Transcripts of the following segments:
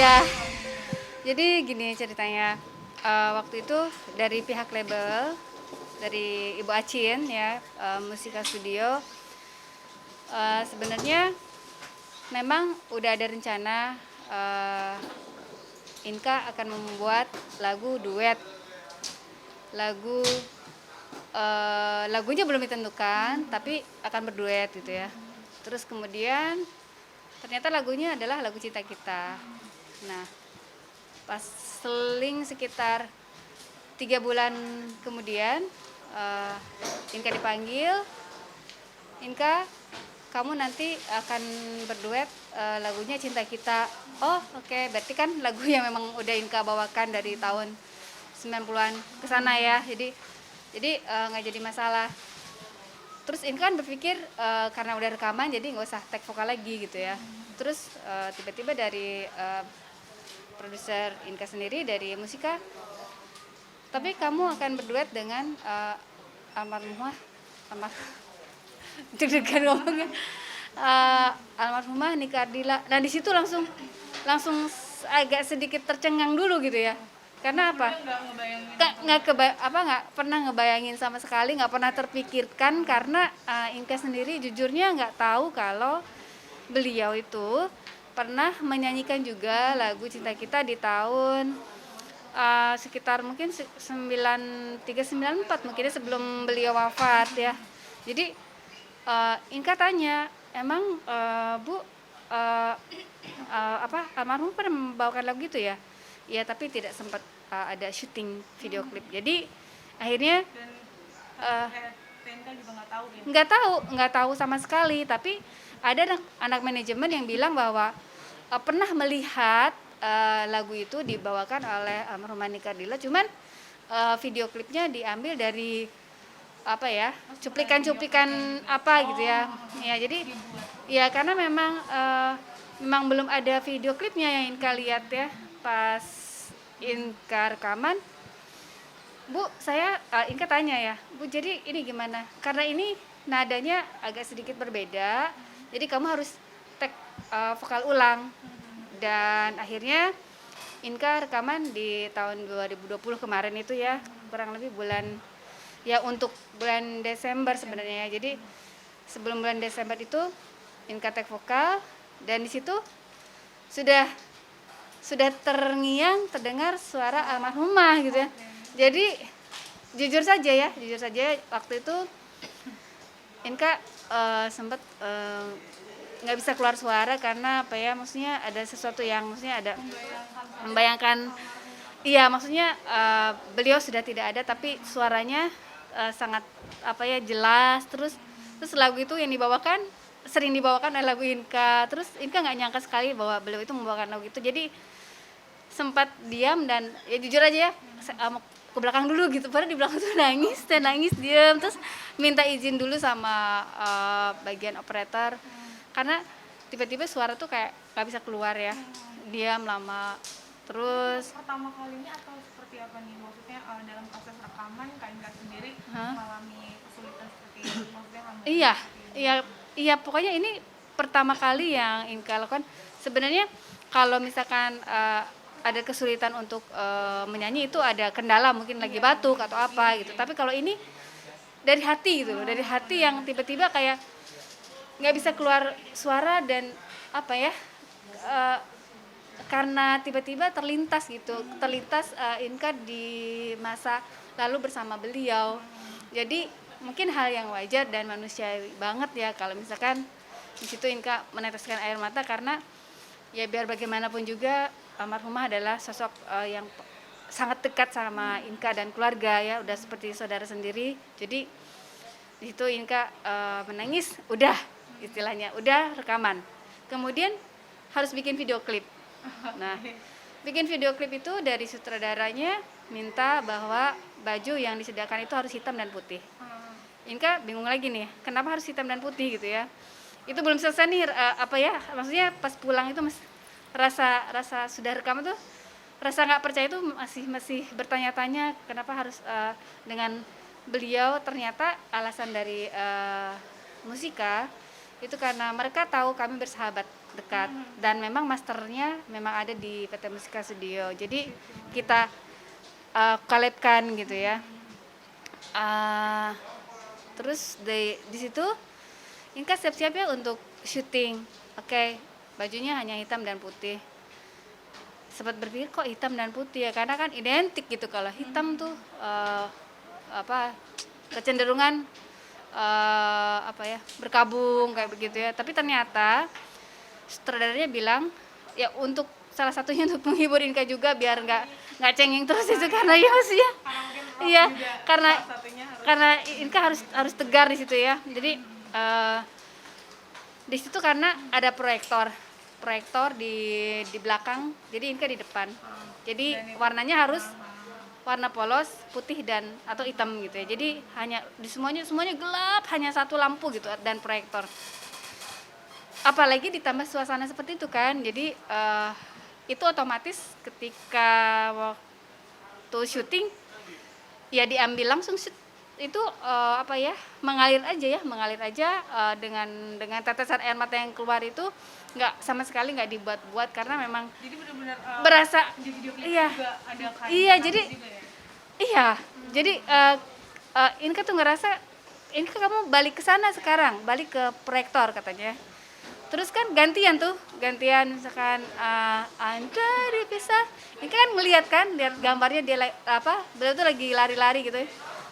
Iya, jadi gini ceritanya. Waktu itu dari pihak label, dari Ibu Acin ya, Musika Studio, sebenarnya memang udah ada rencana Inka akan membuat lagu duet. Lagu lagunya belum ditentukan, tapi akan berduet gitu ya. Terus kemudian ternyata lagunya adalah lagu cinta kita. Nah, pas seling sekitar 3 bulan kemudian, Inka dipanggil. Inka, kamu nanti akan berduet lagunya Cinta Kita. Oh, oke. Berarti kan lagu yang memang udah Inka bawakan dari tahun 90-an ke sana ya. Jadi nggak jadi masalah. Terus Inka kan berpikir karena udah rekaman jadi nggak usah tag vokal lagi gitu ya. Terus tiba-tiba dari produser Inka sendiri dari Musika, tapi kamu akan berduet dengan almarhumah almar deg-degan ngomongnya, almarhumah Nika Ardila. Nah di situ langsung agak sedikit tercengang dulu gitu ya. Karena apa? Nggak pernah ngebayangin sama sekali, nggak pernah terpikirkan karena Inka sendiri jujurnya nggak tahu kalau beliau itu pernah menyanyikan juga lagu Cinta Kita di tahun sekitar mungkin 93-94 mungkin sebelum beliau wafat ya. Jadi Inka tanya, emang Bu almarhum pernah membawakan lagu itu ya? Iya, tapi tidak sempat ada syuting video klip. Jadi akhirnya TNK juga nggak tahu ya? nggak tahu sama sekali. Tapi ada anak manajemen yang bilang bahwa pernah melihat lagu itu dibawakan oleh almarhumah Nika Ardila, cuman video klipnya diambil dari apa ya, cuplikan-cuplikan apa gitu ya. Ya jadi ya karena memang belum ada video klipnya yang Inka lihat ya pas Inka rekaman. Bu, saya Inka tanya ya, Bu, jadi ini gimana? Karena ini nadanya agak sedikit berbeda, jadi kamu harus tag vokal ulang. Dan akhirnya Inka rekaman di tahun 2020 kemarin itu ya, kurang lebih untuk bulan Desember sebenarnya ya. Jadi sebelum bulan Desember itu Inka tag vokal dan di situ sudah terdengar suara almarhumah gitu ya. Jadi jujur saja waktu itu Inka sempat nggak bisa keluar suara karena apa ya, maksudnya ada sesuatu yang maksudnya ada membayangkan. Iya, maksudnya beliau sudah tidak ada tapi suaranya sangat apa ya, jelas. Terus lagu itu yang sering dibawakan oleh lagu Inka. Terus Inka nggak nyangka sekali bahwa beliau itu membawakan lagu itu. Jadi sempat diam dan ya jujur aja ya, ke belakang dulu gitu. Padahal di belakang tuh nangis diam, terus minta izin dulu sama bagian operator karena tiba-tiba suara tuh kayak nggak bisa keluar ya. Diam lama. Terus Pertama kalinya atau seperti apa nih? Maksudnya dalam proses rekaman Kak Inka sendiri mengalami kesulitan seperti ini? Maksudnya iya, pokoknya ini pertama kali yang Inka lakukan. Sebenarnya kalau misalkan ada kesulitan untuk menyanyi itu ada kendala, mungkin lagi batuk atau apa gitu. Tapi kalau ini dari hati gitu loh, dari hati yang tiba-tiba kayak nggak bisa keluar suara dan apa ya, karena tiba-tiba terlintas Inka di masa lalu bersama beliau. Jadi mungkin hal yang wajar dan manusiawi banget ya kalau misalkan di situ Inka meneteskan air mata karena ya biar bagaimanapun juga almarhumah adalah sosok yang sangat dekat sama Inka dan keluarga ya, udah seperti saudara sendiri. Jadi di situ Inka menangis, udah istilahnya udah rekaman. Kemudian harus bikin video klip. Nah, bikin video klip itu dari sutradaranya minta bahwa baju yang disediakan itu harus hitam dan putih. Inka bingung lagi nih, kenapa harus hitam dan putih gitu ya. Itu belum selesai nih maksudnya pas pulang itu rasa sudah rekam tuh rasa nggak percaya itu masih bertanya-tanya kenapa harus dengan beliau. Ternyata alasan dari Musika itu karena mereka tahu kami bersahabat dekat. Dan memang masternya memang ada di PT Musika Studio. Jadi kita collab-kan gitu ya. Terus di situ Inka siap-siap ya untuk syuting. Oke, bajunya hanya hitam dan putih. Sempat berpikir kok hitam dan putih ya, karena kan identik gitu. Kalau hitam tuh kecenderungan berkabung kayak begitu ya. Tapi ternyata sutradaranya bilang ya untuk salah satunya untuk menghibur Inka juga biar nggak cengeng terus itu karena ya sih ya. Iya, karena Inka harus tegar di situ ya. Jadi di situ karena ada proyektor di belakang, jadi Inka di depan. Jadi warnanya harus warna polos, putih atau hitam gitu ya. Jadi hanya di semuanya gelap, hanya satu lampu gitu dan proyektor. Apalagi ditambah suasana seperti itu kan. Jadi itu otomatis ketika waktu syuting ya diambil langsung shoot itu mengalir aja dengan tetesan air mata yang keluar itu nggak sama sekali nggak dibuat-buat karena memang jadi benar-benar berasa iya juga ada iya jadi juga ya? Iya jadi Inka tuh ngerasa Inka kamu balik ke sana sekarang, balik ke proyektor katanya. Terus kan gantian misalkan Anda dipisah. Inka kan lihat gambarnya beliau tuh lagi lari-lari gitu ya.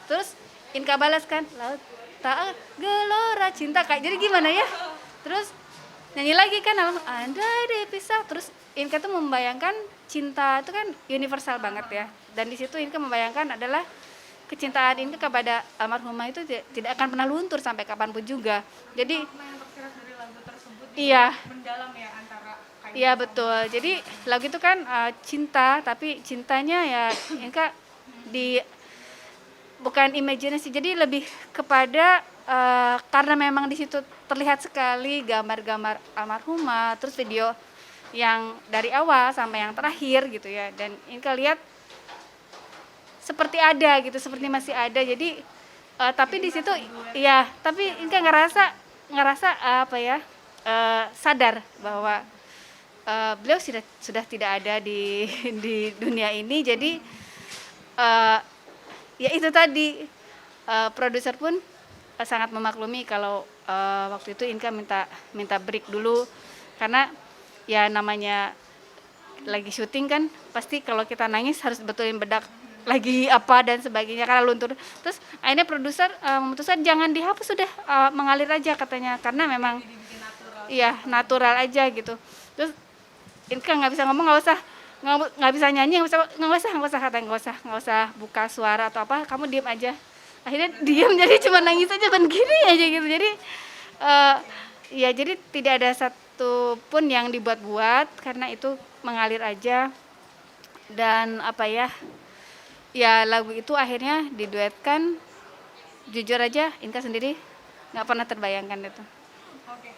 Terus Inka balas kan, laut tak gelora cinta kayak jadi gimana ya? Terus nyanyi lagi kan Anda dipisah. Terus Inka tuh membayangkan cinta itu kan universal banget ya. Dan di situ Inka membayangkan adalah kecintaan Inka kepada almarhumah itu tidak akan pernah luntur sampai kapanpun juga. Jadi iya mendalam ya antara iya betul. Jadi lagu itu kan cinta, tapi cintanya ya Inka bukan imajinasi, jadi lebih kepada karena memang di situ terlihat sekali gambar-gambar almarhumah, terus video yang dari awal sampai yang terakhir gitu ya. Dan Inka lihat seperti ada gitu, seperti masih ada. Jadi tapi di situ ya, tapi Inka ngerasa sadar bahwa beliau sudah tidak ada di dunia ini. Jadi ya itu tadi produser pun sangat memaklumi kalau waktu itu Inka minta break dulu karena ya namanya lagi syuting kan pasti kalau kita nangis harus betulin bedak lagi apa dan sebagainya karena luntur. Terus akhirnya produser memutuskan jangan dihapus, sudah mengalir aja katanya karena memang iya natural aja gitu. Terus Inka nggak bisa ngomong, nggak bisa nyanyi, nggak usah buka suara atau apa, kamu diam aja. Akhirnya diam, jadi cuma nangis aja dan gini aja gitu. Jadi ya jadi tidak ada satu pun yang dibuat-buat karena itu mengalir aja. Dan ya lagu itu akhirnya diduetkan. Jujur aja Inka sendiri nggak pernah terbayangkan itu. Oke,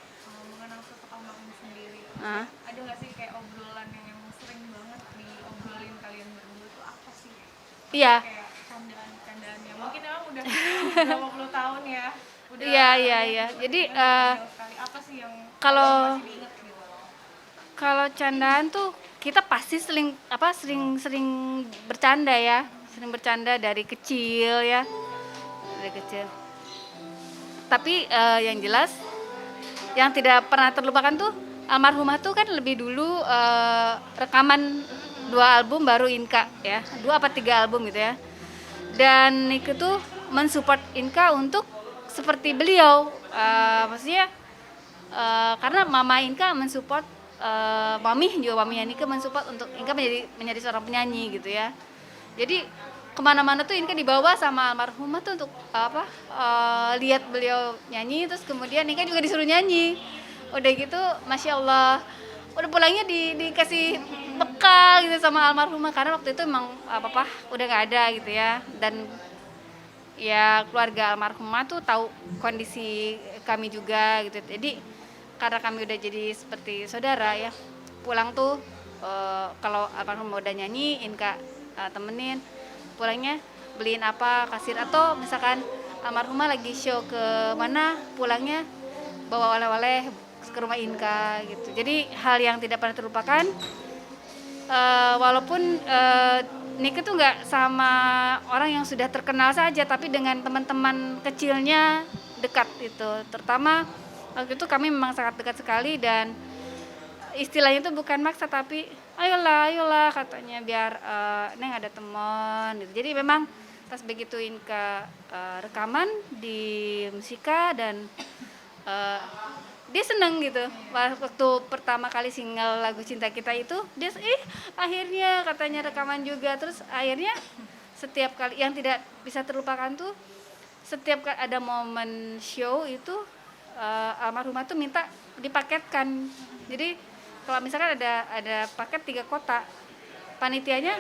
mengenal sosok almarhum sendiri, Ah. ada nggak sih kayak obrolan yang sering banget diobrolin kalian berdua tuh apa sih? Iya. Kayak candaan-candaan ya, mungkin emang udah berapa puluh tahun ya. Udah Iya. Jadi apa sih yang kalau masih diingat gitu? kalau candaan tuh kita pasti sering bercanda ya, sering bercanda dari kecil ya, dari kecil. Tapi yang jelas yang tidak pernah terlupakan tuh almarhumah tuh kan lebih dulu rekaman 2 album baru Inka ya, 2 apa 3 album gitu ya. Dan itu tuh mensupport Inka untuk seperti beliau, maksudnya karena mama Inka mensupport, mami Inka mensupport untuk Inka menjadi seorang penyanyi gitu ya. Jadi kemana-mana tuh Inka dibawa sama almarhumah tuh untuk lihat beliau nyanyi, terus kemudian Inka juga disuruh nyanyi. Udah gitu, masya Allah, udah pulangnya dikasih bekal gitu sama almarhumah karena waktu itu emang papa udah nggak ada gitu ya. Dan ya keluarga almarhumah tuh tahu kondisi kami juga gitu. Jadi karena kami udah jadi seperti saudara ya, pulang tuh kalau almarhumah udah nyanyi Inka temenin, pulangnya beliin apa, kasir, atau misalkan almarhumah lagi show ke mana, pulangnya bawa oleh-oleh ke rumah Inka gitu. Jadi hal yang tidak pernah terlupakan, walaupun Nike tuh nggak sama orang yang sudah terkenal saja, tapi dengan teman-teman kecilnya dekat itu. Terutama waktu itu kami memang sangat dekat sekali, dan istilahnya itu bukan maksa tapi ayolah katanya, biar Neng ada teman gitu. Jadi memang pas begitu Inka rekaman di Musika, dan dia seneng gitu. Waktu pertama kali single lagu Cinta Kita itu, dia akhirnya katanya rekaman juga. Terus akhirnya setiap kali, yang tidak bisa terlupakan tuh, setiap kali ada momen show itu almarhumah tuh minta dipaketkan. Jadi kalau misalkan ada paket 3 kotak, panitianya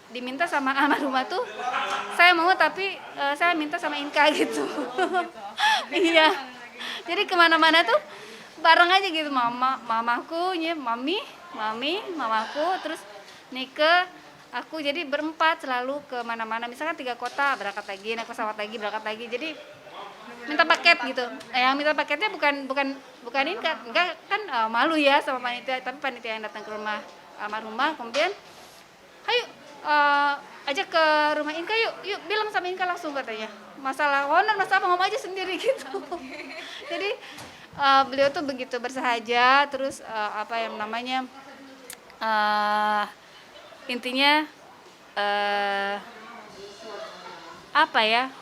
diminta sama almarhumah tuh, saya mau tapi saya minta sama Inka gitu. Iya. Jadi kemana-mana tuh bareng aja gitu, mamaku, mamaku, terus Nike, aku, jadi berempat selalu kemana-mana. Misalkan 3 kota berangkat lagi, naik pesawat lagi, berangkat lagi. Jadi minta paket gitu. Yang minta paketnya bukan Inka, enggak kan malu ya sama panitia, tapi panitia yang datang ke rumah almarhumah kemudian, ayo ajak ke rumah Inka yuk bilang sama Inka langsung katanya. Masalah honor, masalah apa, ngomong aja sendiri gitu. Jadi beliau tuh begitu bersahaja, terus apa yang namanya, intinya apa ya,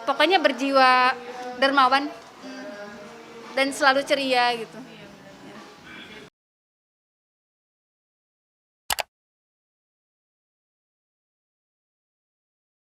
pokoknya berjiwa dermawan dan selalu ceria gitu.